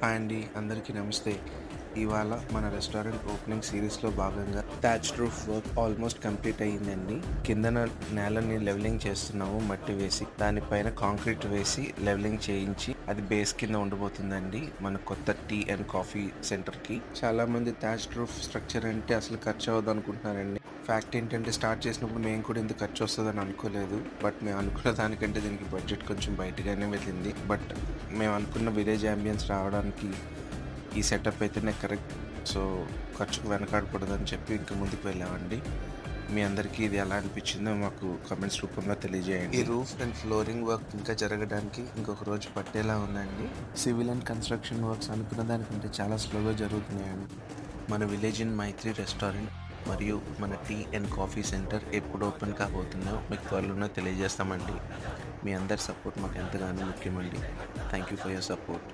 Hi అండి, అందరికీ నమస్తే. ఇవాళ మన రెస్టారెంట్ ఓపెనింగ్ సిరీస్లో భాగంగా thatched roof work almost complete అయ్యిందండి. కిందన నేలని లెవెలింగ్ చేస్తున్నాము మట్టి వేసి, దానిపైన కాంక్రీట్ వేసి లెవెలింగ్ చేయించి అది బేస్ కింద ఉండబోతుందండి మన కొత్త టీ అండ్ కాఫీ సెంటర్కి. చాలా మంది థ్యాచ్డ్ రూఫ్ స్ట్రక్చర్ అంటే అసలు ఖర్చు అవ్వదు అనుకుంటున్నారండి. ఫ్యాక్ట్ ఏంటంటే స్టార్ట్ చేసినప్పుడు మేము కూడా ఇంత ఖర్చు వస్తుందని అనుకోలేదు. బట్ మేము అనుకున్న దానికంటే దీనికి బడ్జెట్ కొంచెం బయటగానే వెళ్ళింది. బట్ మేము అనుకున్న విలేజ్ అంబియన్స్ రావడానికి ఈ సెటప్ అయితేనే కరెక్ట్. సో ఖర్చుకు వెనకాడకూడదని చెప్పి ఇంకా ముందుకు వెళ్ళామండి. మీ అందరికీ ఇది ఎలా అనిపించిందో మాకు కమెంట్స్ రూపంలో తెలియజేయండి. ఈ రూఫ్ అండ్ ఫ్లోరింగ్ వర్క్ ఇంకా జరగడానికి ఇంకొక రోజు పట్టేలా ఉందండి. సివిల్ అండ్ కన్స్ట్రక్షన్ వర్క్స్ అనుకున్న దానికంటే చాలా స్లోగా జరుగుతున్నాయండి. మన విలేజ్ ఇన్ మైత్రి రెస్టారెంట్ మరియు మన టీ అండ్ కాఫీ సెంటర్ ఎప్పుడు ఓపెన్ కాబోతుందో మీకు త్వరలోనే తెలియజేస్తామండి. మీ అందరి సపోర్ట్ మాకు ఎంతగానో ముఖ్యమండి. Thank you for your support.